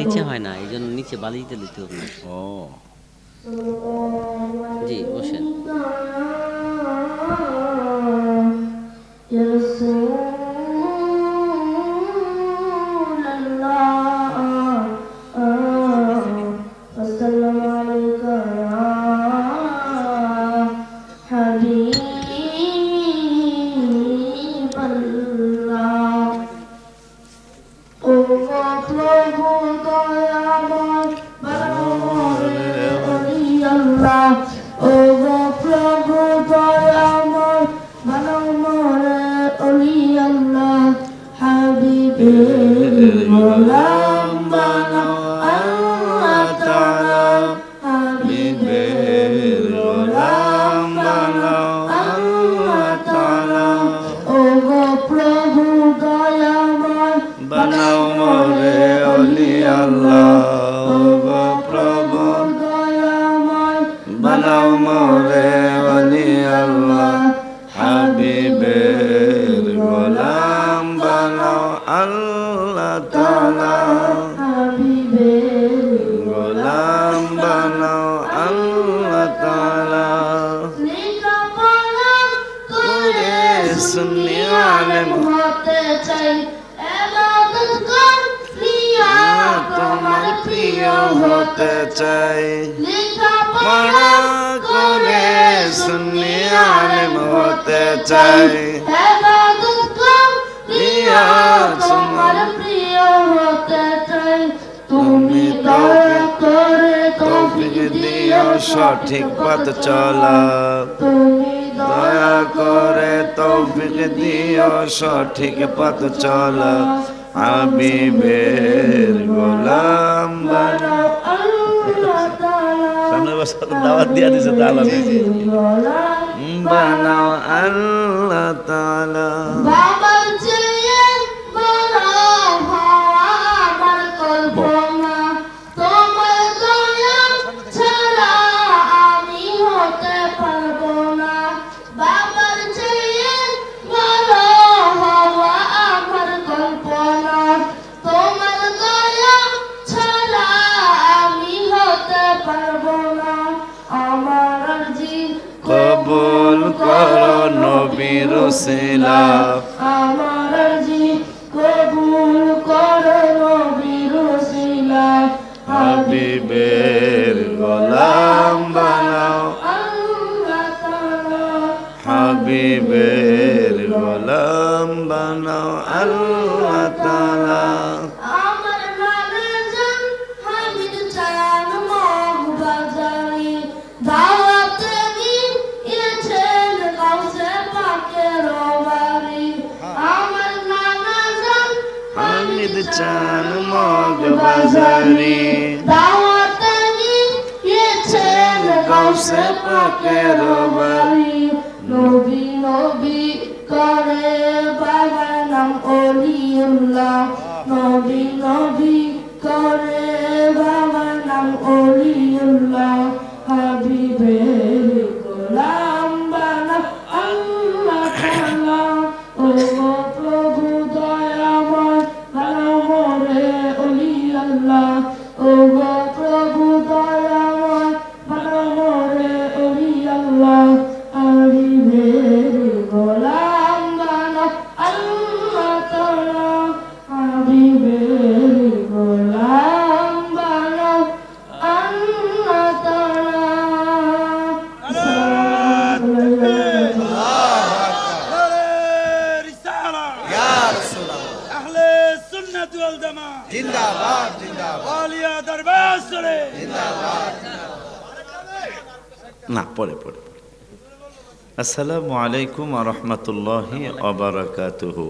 নিচে হয় না, এই জন্য নিচে বালিতে দিতে হবে না। ও জি বসেন। গোলাম বানাও আল্লাহ তাআলা, হাবিবের গোলাম বানাও আল্লাহ তাআলা। ও গো প্রভু দয়াময় বানাও মোরে ওলি আল্লাহ, ও গো প্রভু দয়াময় বানাও মোরে ওলি আল্লাহ, হাবিবের গোলাম বানাও আল্লাহ তাআলা, হাবিবের গোলাম বানাও আল্লাহ তাআলা। লেখাপড়া করে সুন্নি আলেম হতে চাই, ইবাদত করিয়া তোমার প্রিয় হতে চাই। লেখাপড়া করে সুন্নি আলেম হতে চাই, ইবাদত করিয়া তোমার প্রিয় হতে চাই। তুমি দয়া করে তৌফিক দিও সঠিক পথ চলা, তুমি দয়া করে তৌফিক দিও সঠিক পথ চলা, হাবিবের গোলাম বানাও আল্লাহ তাআলা, সামনে বছর দাওয়াত দিয়া দিছে তাআলা বানাও আল্লাহ তাআলা। বাবার চেয়ে বড় হওয়া আমার কল্পনা, তোমার দয়া ছাড়া আমি হতে পারবো না। বাবার চেয়ে বড় হওয়া আমার কল্পনা, তোমার দয়া ছাড়া আমি হতে পারবো না। আমার আরজি কবুল করো নবীর ওসিলা, আমার আরজি কবুল করো নবীর ওসিলা, হাবিবের গোলাম বানাও আল্লাহ তাআলা, হাবিবের গোলাম বানাও আল্লাহ তাআলা। আমার নানা জান হামিদ চান মগবাজারি, দাওয়াতে দিয়েছেন গাউসে পাকের বাড়ি। আমার নানা জান হামিদ চান মগবাজারি, দাওয়াতে দিয়েছেন গাউসে পাকের বাড়ি। নবী নবী করে বাবার নাম অলিউল্লাহ, নবী নবী করে বাবার নাম অলিউল্লাহ, হাবিবের গোলাম বানাও আল্লাহ তাআলা। ও গো প্রভু দয়াময় বানাও মোরে অলি আল্লাহ, ও গো প্রভু দয়াময় বানাও মোরে অলি আল্লাহ, হাবিবের গোলাম বানাও আল্লাহ তাআলা, হাবিবের গোলাম বানাও আল্লাহ তাআলা। رسالة يا رسول الله أهل السنة والجماعة জিন্দাবাদ জিন্দাবাদ واليا دربار سري না পরে পরে। আসসালামু আলাইকুম ওয়া রাহমাতুল্লাহি ওয়া বারাকাতুহু।